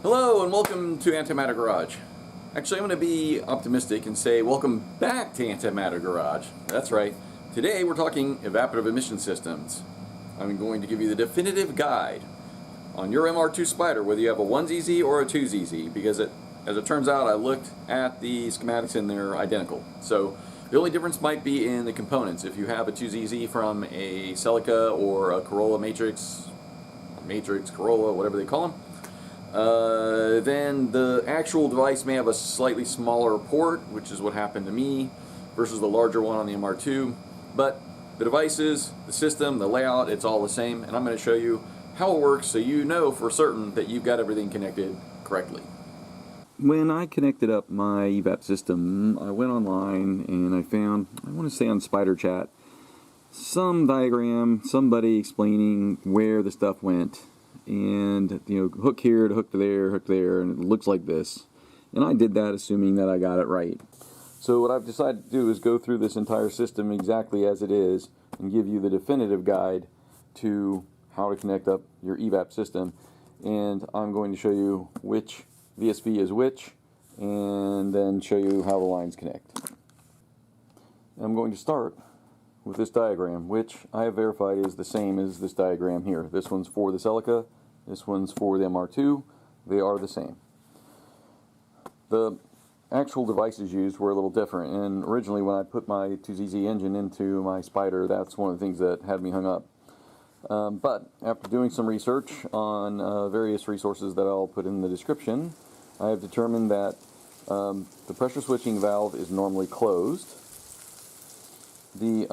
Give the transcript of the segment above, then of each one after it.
Hello and welcome to Antimatter Garage. Actually, I'm going to be optimistic and say welcome back to Antimatter Garage. That's right. Today we're talking evaporative emission systems. I'm going to give you the definitive guide on your MR2 Spyder, whether you have a 1ZZ or a 2ZZ, because as it turns out, I looked at the schematics and they're identical. So the only difference might be in the components. If you have a 2ZZ from a Celica or a Corolla Matrix, Corolla, whatever they call them, then the actual device may have a slightly smaller port, which is what happened to me, versus the larger one on the MR2. But the devices, the system, the layout, it's all the same, and I'm going to show you how it works so you know for certain that you've got everything connected correctly. When I connected up my EVAP system, I went online and I found, I want to say on Spyderchat, some diagram, somebody explaining where the stuff went. And, you know, hook here to hook to there, and it looks like this. And I did that assuming that I got it right. So what I've decided to do is go through this entire system exactly as it is and give you the definitive guide to how to connect up your EVAP system. And I'm going to show you which VSV is which, and then show you how the lines connect. I'm going to start with this diagram, which I have verified is the same as this diagram here. This one's for the Celica, this one's for the MR2. They are the same. The actual devices used were a little different, and originally when I put my 2ZZ engine into my Spyder, that's one of the things that had me hung up. But after doing some research on various resources that I'll put in the description, I have determined that the pressure switching valve is normally closed. The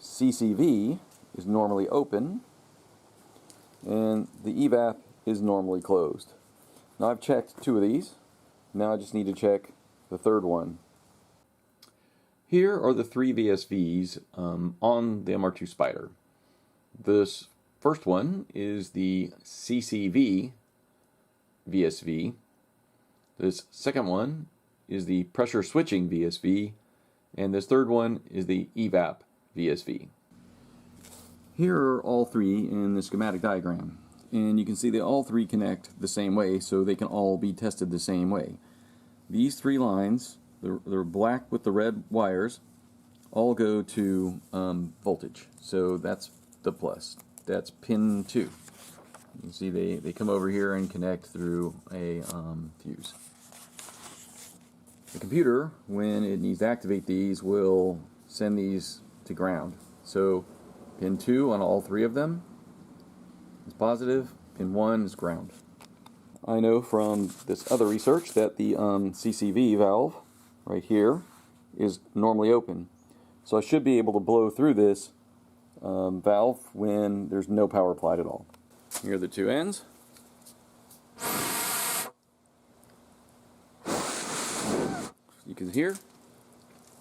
CCV is normally open, and the EVAP is normally closed. Now I've checked two of these. Now I just need to check the third one. Here are the three VSVs on the MR2 Spyder. This first one is the CCV VSV. This second one is the pressure switching VSV. And this third one is the EVAP VSV. Here are all three in the schematic diagram. And you can see they all three connect the same way, so they can all be tested the same way. These three lines, they're black with the red wires, all go to voltage. So that's the plus. That's pin 2. You can see they come over here and connect through a fuse. The computer, when it needs to activate these, will send these to ground. So pin 2 on all three of them is positive, pin 1 is ground. I know from this other research that the CCV valve right here is normally open. So I should be able to blow through this valve when there's no power applied at all. Here are the two ends. You can hear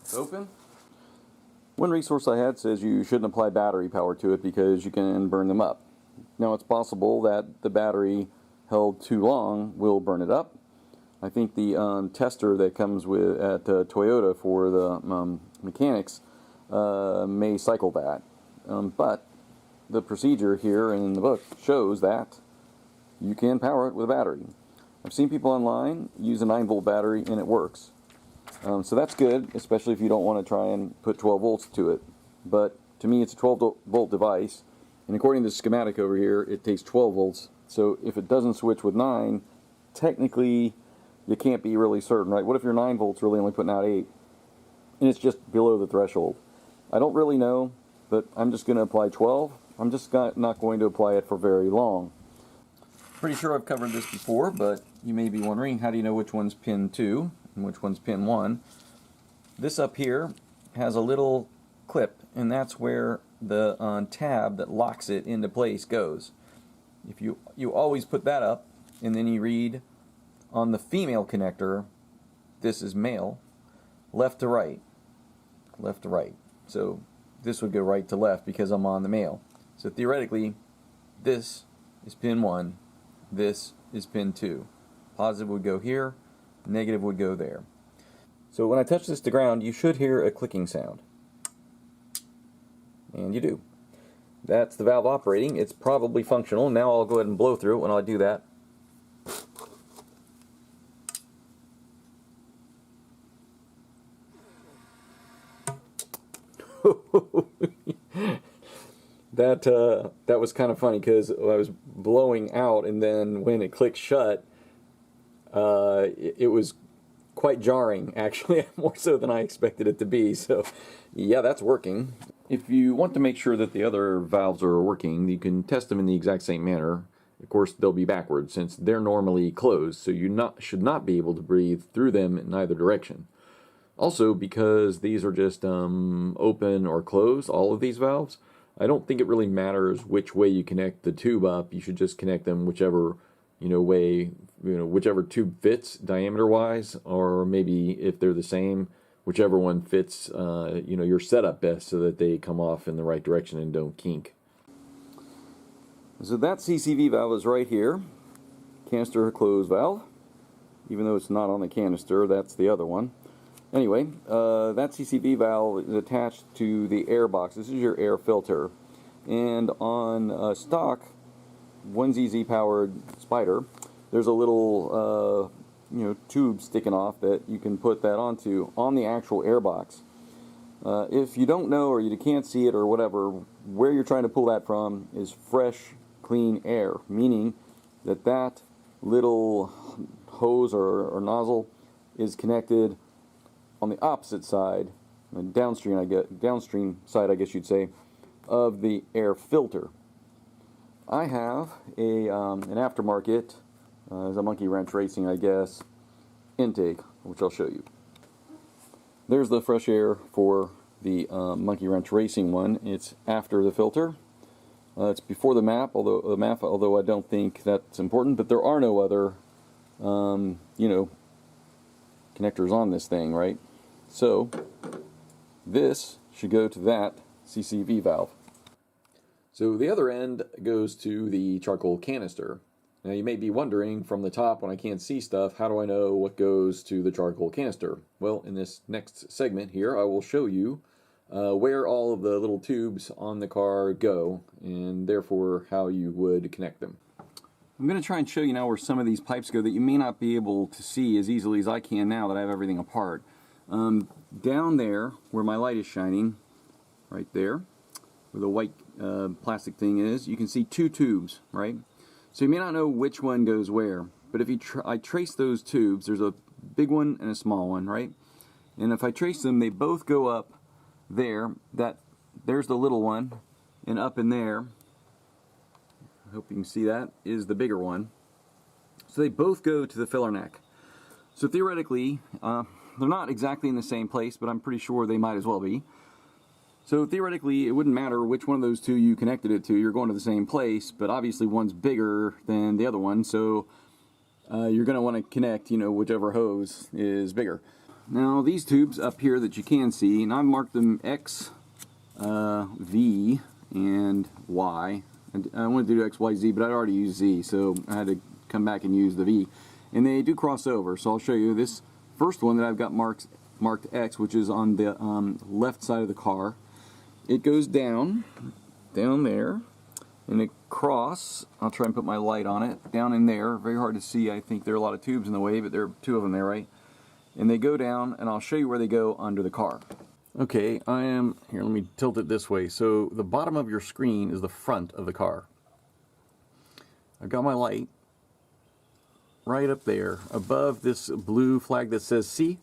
it's open. One resource I had says you shouldn't apply battery power to it because you can burn them up. Now it's possible that the battery held too long will burn it up. I think the tester that comes with at Toyota for the mechanics may cycle that. But the procedure here in the book shows that you can power it with a battery. I've seen people online use a 9-volt battery and it works. So that's good, especially if you don't want to try and put 12 volts to it. But to me, it's a 12-volt device, and according to the schematic over here, it takes 12 volts. So if it doesn't switch with 9, technically, you can't be really certain, right? What if your 9 volts really only putting out 8, and it's just below the threshold? I don't really know, but I'm just going to apply 12. I'm just not going to apply it for very long. Pretty sure I've covered this before, but you may be wondering, how do you know which one's pin 2? Which one's pin 1. This up here has a little clip, and that's where the tab that locks it into place goes. If you always put that up, and then you read on the female connector, this is male, left to right, left to right. So this would go right to left because I'm on the male. So theoretically, this is pin 1, this is pin 2. Positive would go here, negative would go there. So when I touch this to ground, you should hear a clicking sound. And you do. That's the valve operating. It's probably functional. Now I'll go ahead and blow through it when I do that. So that was kind of funny because I was blowing out, and then when it clicked shut, it was quite jarring, actually, more so than I expected it to be. So yeah, that's working. If you want to make sure that the other valves are working, you can test them in the exact same manner. Of course, they'll be backwards since they're normally closed, so you should not be able to breathe through them in either direction. Also, because these are just open or closed, all of these valves, I don't think it really matters which way you connect the tube up. You should just connect them whichever way, whichever tube fits diameter-wise, or maybe if they're the same, whichever one fits your setup best, so that they come off in the right direction and don't kink. So that CCV valve is right here, canister close valve. Even though it's not on the canister, that's the other one. Anyway, that CCV valve is attached to the air box. This is your air filter. And on stock 1ZZ powered Spyder, there's a little tube sticking off that you can put that onto on the actual air box. If you don't know, or you can't see it or whatever, where you're trying to pull that from is fresh, clean air, meaning that little hose or nozzle is connected on the opposite side, downstream side, I guess you'd say, of the air filter. I have an aftermarket, as a Monkey Wrench Racing, I guess, intake, which I'll show you. There's the fresh air for the Monkey Wrench Racing one. It's after the filter. It's before the MAP, although I don't think that's important. But there are no other, connectors on this thing, right? So this should go to that CCV valve. So the other end goes to the charcoal canister. Now you may be wondering, from the top when I can't see stuff, how do I know what goes to the charcoal canister? Well, in this next segment here, I will show you where all of the little tubes on the car go, and therefore how you would connect them. I'm going to try and show you now where some of these pipes go that you may not be able to see as easily as I can now that I have everything apart. Down there, where my light is shining, right there, where the white plastic thing is, you can see two tubes, right? So you may not know which one goes where, but if I trace those tubes, there's a big one and a small one, right? And if I trace them, they both go up there. There's the little one, and up in there, I hope you can see that, is the bigger one. So they both go to the filler neck. So theoretically, they're not exactly in the same place, but I'm pretty sure they might as well be. So theoretically, it wouldn't matter which one of those two you connected it to. You're going to the same place, but obviously one's bigger than the other one, so you're going to want to connect, whichever hose is bigger. Now these tubes up here that you can see, and I've marked them X, V, and Y. I wanted to do X, Y, Z, but I'd already used Z, so I had to come back and use the V. And they do cross over, so I'll show you this first one that I've got marked X, which is on the left side of the car. It goes down there, and across, I'll try and put my light on it, down in there, very hard to see, I think there are a lot of tubes in the way, but there are two of them there, right? And they go down, and I'll show you where they go under the car. Okay, here, let me tilt it this way. So the bottom of your screen is the front of the car. I've got my light right up there, above this blue flag that says C.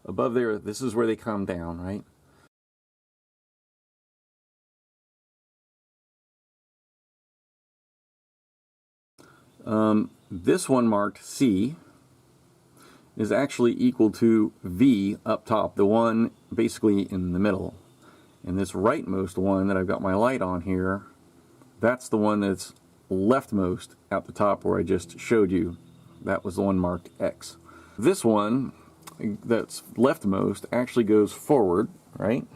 Above there, this is where they come down, right? This one marked C is actually equal to V up top, the one basically in the middle. And this rightmost one that I've got my light on here, that's the one that's leftmost at the top where I just showed you. That was the one marked X. This one that's leftmost actually goes forward, right?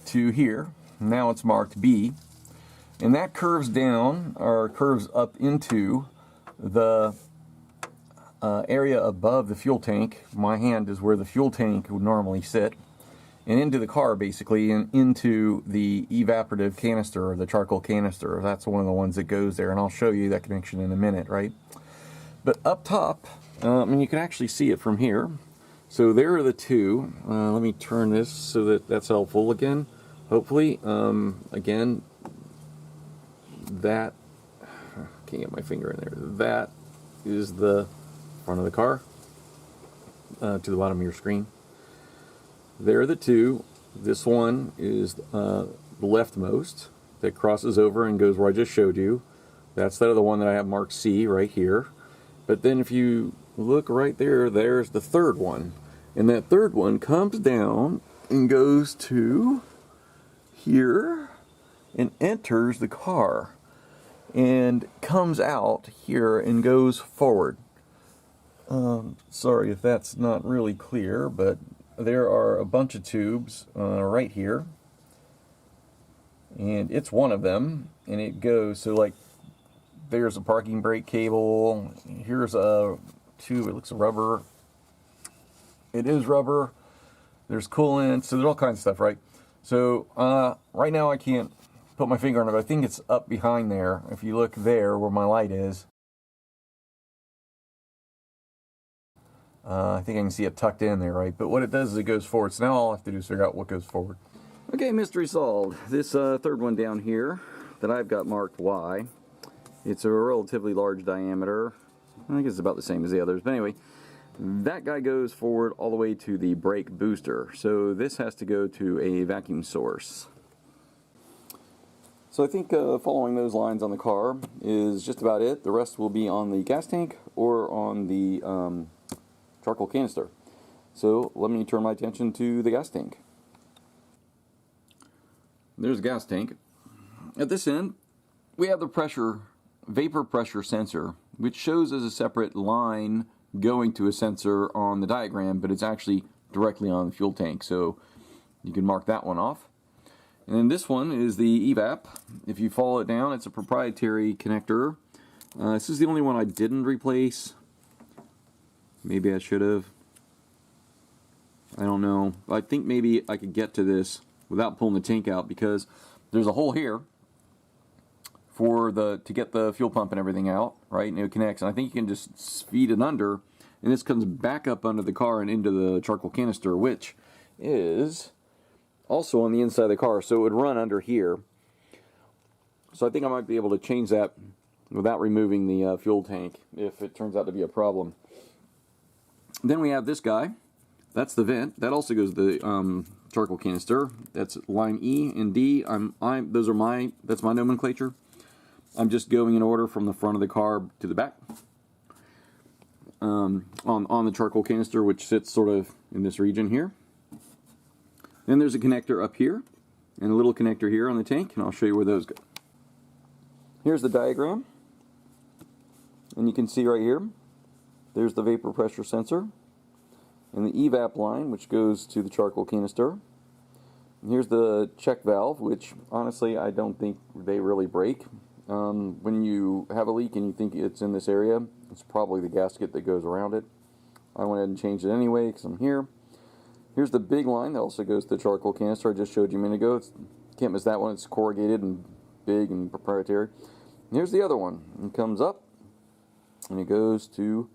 To here. Now it's marked B. And that curves down, or curves up into the area above the fuel tank. My hand is where the fuel tank would normally sit. And into the car, basically, and into the evaporative canister, or the charcoal canister. That's one of the ones that goes there, and I'll show you that connection in a minute, right? But up top, and you can actually see it from here, So there are the two. Let me turn this so that that's helpful again. Hopefully, again, that, can't get my finger in there. That is the front of the car to the bottom of your screen. There are the two. This one is the leftmost that crosses over and goes where I just showed you. That's the other one that I have marked C right here. But then if you look right there, there's the third one. And that third one comes down and goes to here and enters the car and comes out here and goes forward. Sorry if that's not really clear, but there are a bunch of tubes right here. And it's one of them, and it goes, so like, there's a parking brake cable, here's a tube, it looks rubber. It is rubber, there's coolant, so there's all kinds of stuff, right? So, right now I can't put my finger on it, but I think it's up behind there. If you look there where my light is, I think I can see it tucked in there, right? But what it does is it goes forward, so now all I have to do is figure out what goes forward. Okay, mystery solved. This third one down here that I've got marked Y, it's a relatively large diameter. I think it's about the same as the others, but anyway, that guy goes forward all the way to the brake booster. So this has to go to a vacuum source. So I think following those lines on the car is just about it. The rest will be on the gas tank or on the charcoal canister. So let me turn my attention to the gas tank. There's a gas tank. At this end, we have the vapor pressure sensor, which shows as a separate line going to a sensor on the diagram, but it's actually directly on the fuel tank, so you can mark that one off. And then this one is the EVAP. If you follow it down, it's a proprietary connector. This is the only one I didn't replace. Maybe I should have. I don't know. I think maybe I could get to this without pulling the tank out, because there's a hole here for to get the fuel pump and everything out, right? And it connects, and I think you can just feed it under, and this comes back up under the car and into the charcoal canister, which is also on the inside of the car, so it would run under here. So I think I might be able to change that without removing the fuel tank if it turns out to be a problem. Then we have this guy. That's the vent. That also goes to the charcoal canister. That's line E and D. That's my nomenclature. I'm just going in order from the front of the car to the back. On the charcoal canister, which sits sort of in this region here. Then there's a connector up here, and a little connector here on the tank, and I'll show you where those go. Here's the diagram, and you can see right here, there's the vapor pressure sensor, and the EVAP line, which goes to the charcoal canister. And here's the check valve, which honestly I don't think they really break. When you have a leak and you think it's in this area, it's probably the gasket that goes around it. I went ahead and changed it anyway because I'm here. Here's the big line that also goes to the charcoal canister I just showed you a minute ago. Can't miss that one. It's corrugated and big and proprietary. And here's the other one. It comes up and it goes to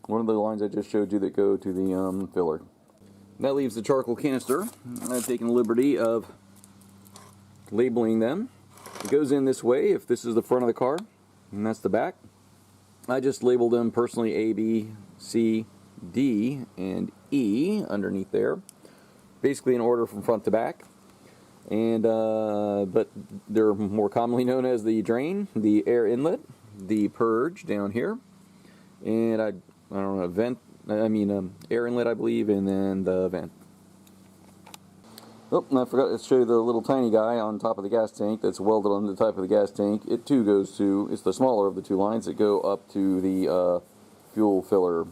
one of the lines I just showed you that go to the filler. That leaves the charcoal canister. I've taken the liberty of labeling them. It goes in this way if this is the front of the car, and that's the back. I just labeled them personally A, B, C, D, and E underneath there, basically in order from front to back. And but they're more commonly known as the drain, the air inlet, the purge down here, and I don't know, vent. Air inlet, I believe, and then the vent. Oh, and I forgot to show you the little tiny guy on top of the gas tank that's welded on the top of the gas tank. It too goes to, it's the smaller of the two lines that go up to the fuel filler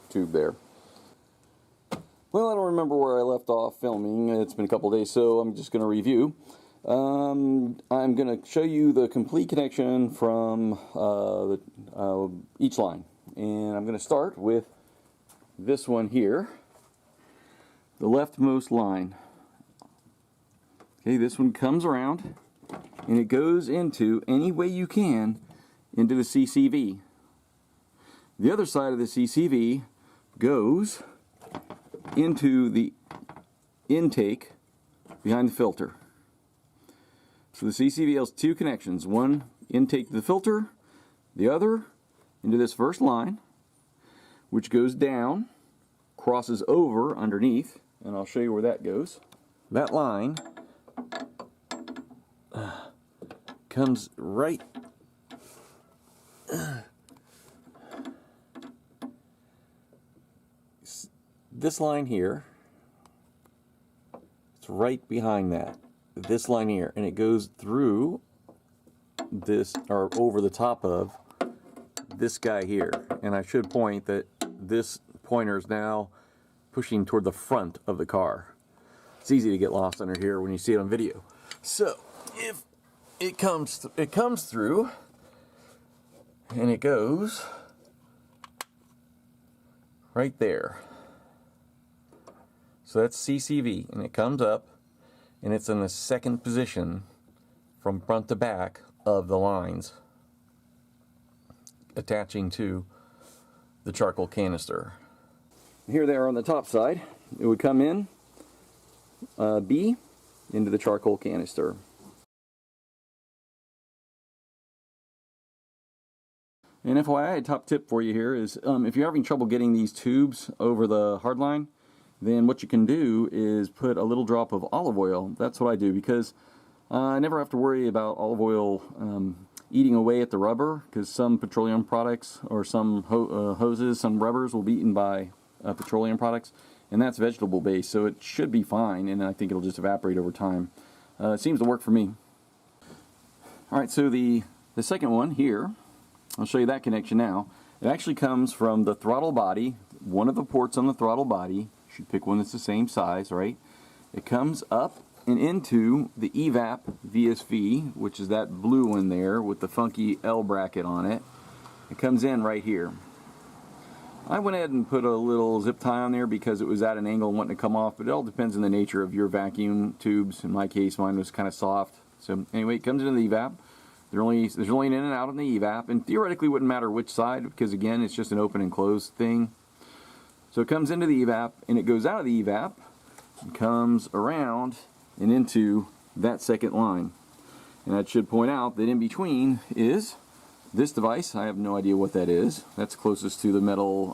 tube there. Well, I don't remember where I left off filming. It's been a couple days, so I'm just going to review. I'm going to show you the complete connection from each line. And I'm going to start with this one here, the leftmost line. Okay, this one comes around and it goes into, any way you can, into the CCV. The other side of the CCV goes into the intake behind the filter. So the CCV has two connections, one intake to the filter, the other into this first line, which goes down, crosses over underneath, and I'll show you where that goes. That line comes right this line here. It's right behind that. This line here, and it goes through this, or over the top of this guy here. And I should point that this pointer is now pushing toward the front of the car. It's easy to get lost under here when you see it on video. So if it comes through, and it goes right there. So that's CCV, and it comes up, and it's in the second position from front to back of the lines attaching to the charcoal canister. Here they are on the top side. It would come in B into the charcoal canister. And FYI, a top tip for you here is if you're having trouble getting these tubes over the hardline, then what you can do is put a little drop of olive oil. That's what I do, because I never have to worry about olive oil eating away at the rubber, because some petroleum products or some hoses, some rubbers will be eaten by petroleum products, and that's vegetable based, so it should be fine, and I think it'll just evaporate over time. It seems to work for me. Alright, so the second one here, I'll show you that connection now. It actually comes from the throttle body, one of the ports on the throttle body. You should pick one that's the same size, right? It comes up and into the EVAP VSV, which is that blue one there with the funky L bracket on it. It comes in right here. I went ahead and put a little zip tie on there because it was at an angle and wanting to come off, but it all depends on the nature of your vacuum tubes. In my case, mine was kind of soft. So anyway, it comes into the EVAP. There's only an in and out on the EVAP, and theoretically it wouldn't matter which side, because again, it's just an open and closed thing. So it comes into the EVAP, and it goes out of the EVAP, and comes around and into that second line. And I should point out that in between is this device. I have no idea what that is. That's closest to the metal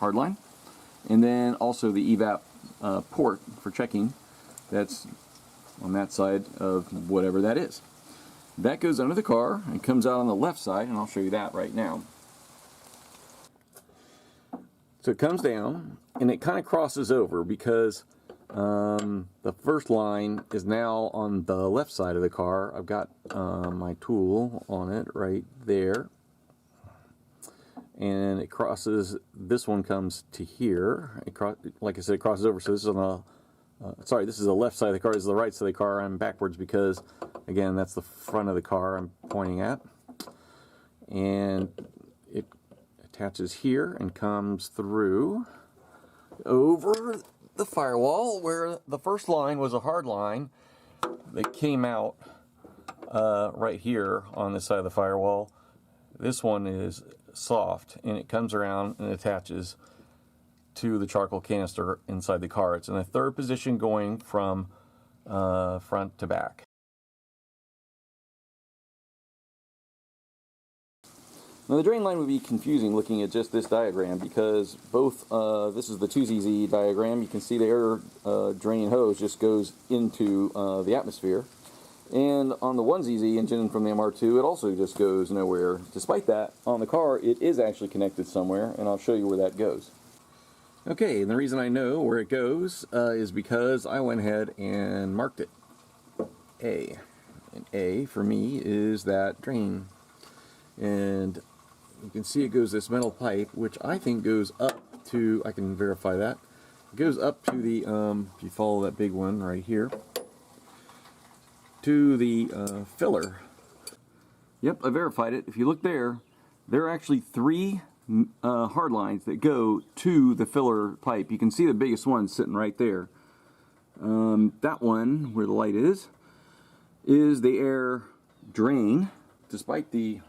hardline. And then also the EVAP port for checking. That's on that side of whatever that is. That goes under the car and comes out on the left side, and I'll show you that right now. So it comes down, and it kind of crosses over because the first line is now on the left side of the car. I've got my tool on it right there, and it crosses. This one comes to here. Like I said, it crosses over. So this is on the this is the left side of the car. This is the right side of the car. I'm backwards because, again, that's the front of the car I'm pointing at. And it attaches here and comes through over the firewall, where the first line was a hard line that came out right here on this side of the firewall. This one is soft, and it comes around and attaches to the charcoal canister inside the car. It's in a third position going from front to back. Now the drain line would be confusing looking at just this diagram, because both, this is the 2ZZ diagram. You can see the air drain hose just goes into the atmosphere. And on the 1ZZ engine from the MR2, it also just goes nowhere. Despite that, on the car, it is actually connected somewhere, and I'll show you where that goes. Okay, and the reason I know where it goes is because I went ahead and marked it. A. And A for me is that drain. And you can see it goes this metal pipe, which I think goes up to, I can verify that, it goes up to the, if you follow that big one right here, to the filler. Yep, I verified it. If you look there, there are actually 3 hard lines that go to the filler pipe. You can see the biggest one sitting right there. That one, where the light is the air drain. Despite the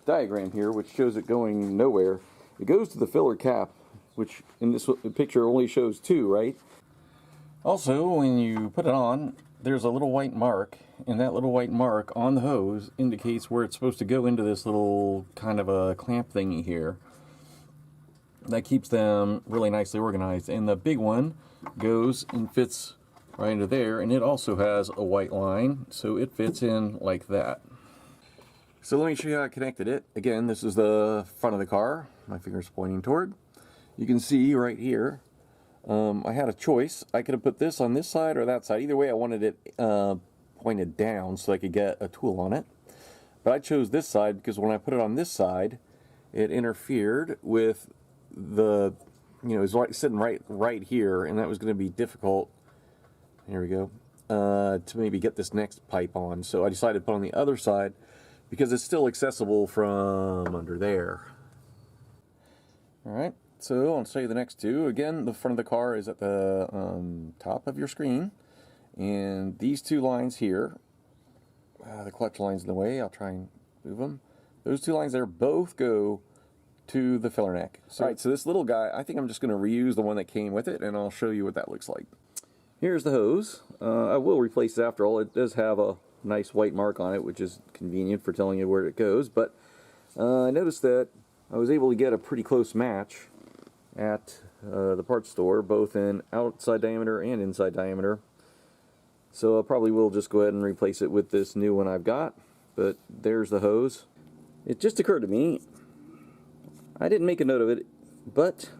diagram here, which shows it going nowhere, it goes to the filler cap which in this picture only shows 2, right? Also, when you put it on, there's a little white mark, and that little white mark on the hose indicates where it's supposed to go into this little kind of a clamp thingy here. That keeps them really nicely organized. And the big one goes and fits right into there, and it also has a white line, so it fits in like that. So let me show you how I connected it. Again, this is the front of the car. My finger's pointing toward. You can see right here, I had a choice. I could have put this on this side or that side. Either way, I wanted it pointed down so I could get a tool on it. But I chose this side because when I put it on this side, it interfered with the, you know, it was sitting right here, and that was going to be difficult. Here we go. To maybe get this next pipe on. So I decided to put on the other side because it's still accessible from under there. All right. So I'll show you the next two. Again, the front of the car is at the top of your screen. And these 2 lines here, the clutch line's in the way, I'll try and move them. Those 2 lines there both go to the filler neck. So, all right, so this little guy, I think I'm just going to reuse the one that came with it, and I'll show you what that looks like. Here's the hose. I will replace it after all. It does have a nice white mark on it, which is convenient for telling you where it goes. But I noticed that I was able to get a pretty close match at the parts store, both in outside diameter and inside diameter. So I probably will just go ahead and replace it with this new one I've got. But there's the hose. It just occurred to me, I didn't make a note of it, but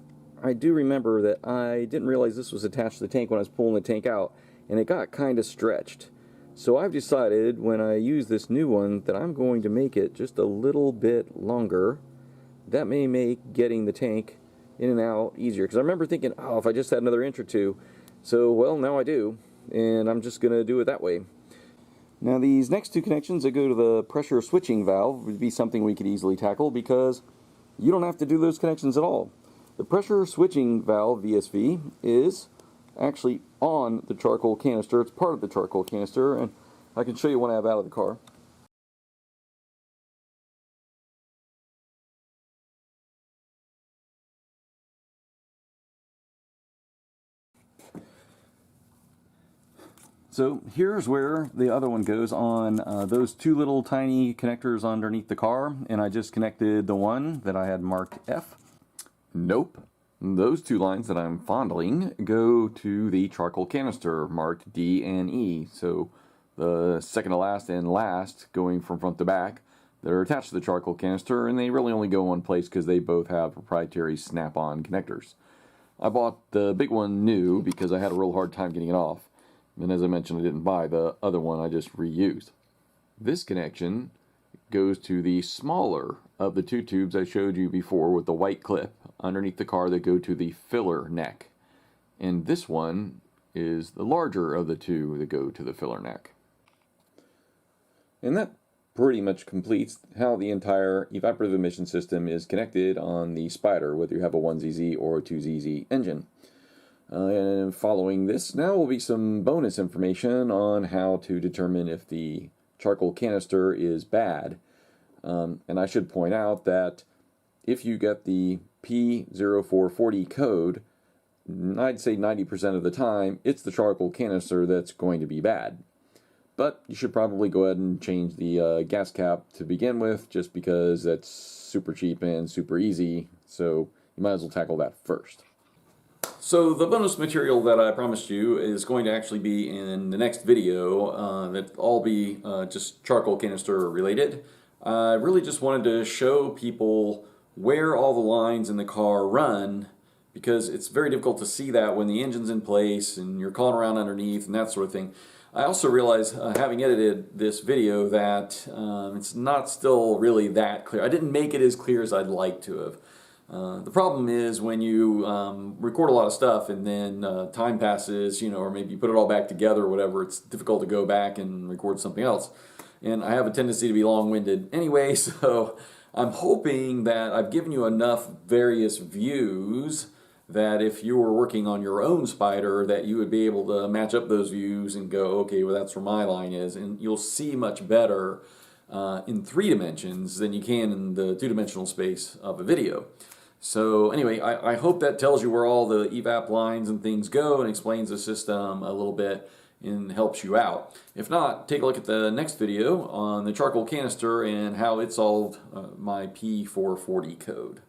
I do remember that I didn't realize this was attached to the tank when I was pulling the tank out, and it got kind of stretched. So I've decided when I use this new one that I'm going to make it just a little bit longer. That may make getting the tank in and out easier, because I remember thinking, oh, if I just had another inch or two. So, well, now I do, and I'm just going to do it that way. Now these next 2 connections that go to the pressure switching valve would be something we could easily tackle, because you don't have to do those connections at all. The pressure switching valve, VSV, is actually on the charcoal canister. It's part of the charcoal canister, and I can show you one I have out of the car. So here's where the other one goes on those 2 little tiny connectors underneath the car, and I just connected the one that I had marked F. Nope. Those 2 lines that I'm fondling go to the charcoal canister marked D and E. So the second to last and last going from front to back that are attached to the charcoal canister, and they really only go one place because they both have proprietary snap-on connectors. I bought the big one new because I had a real hard time getting it off. And as I mentioned, I didn't buy the other one, I just reused. This connection goes to the smaller of the 2 tubes I showed you before with the white clip underneath the car that go to the filler neck. And this one is the larger of the 2 that go to the filler neck. And that pretty much completes how the entire evaporative emission system is connected on the Spyder, whether you have a 1ZZ or a 2ZZ engine. And following this now will be some bonus information on how to determine if the charcoal canister is bad. And I should point out that if you get the P0440 code, I'd say 90% of the time it's the charcoal canister that's going to be bad. But you should probably go ahead and change the gas cap to begin with, just because that's super cheap and super easy, so you might as well tackle that first. So the bonus material that I promised you is going to actually be in the next video. That all be just charcoal canister related. I really just wanted to show people where all the lines in the car run, because it's very difficult to see that when the engine's in place and you're calling around underneath and that sort of thing. I also realized, having edited this video, that it's not still really that clear. I didn't make it as clear as I'd like to have. The problem is when you record a lot of stuff and then time passes, you know, or maybe you put it all back together or whatever, it's difficult to go back and record something else. And I have a tendency to be long-winded anyway, so I'm hoping that I've given you enough various views that if you were working on your own Spyder, that you would be able to match up those views and go, okay, well, that's where my line is. And you'll see much better in 3 dimensions than you can in the 2-dimensional space of a video. So anyway, I hope that tells you where all the EVAP lines and things go and explains the system a little bit and helps you out. If not, take a look at the next video on the charcoal canister and how it solved my P0440 code.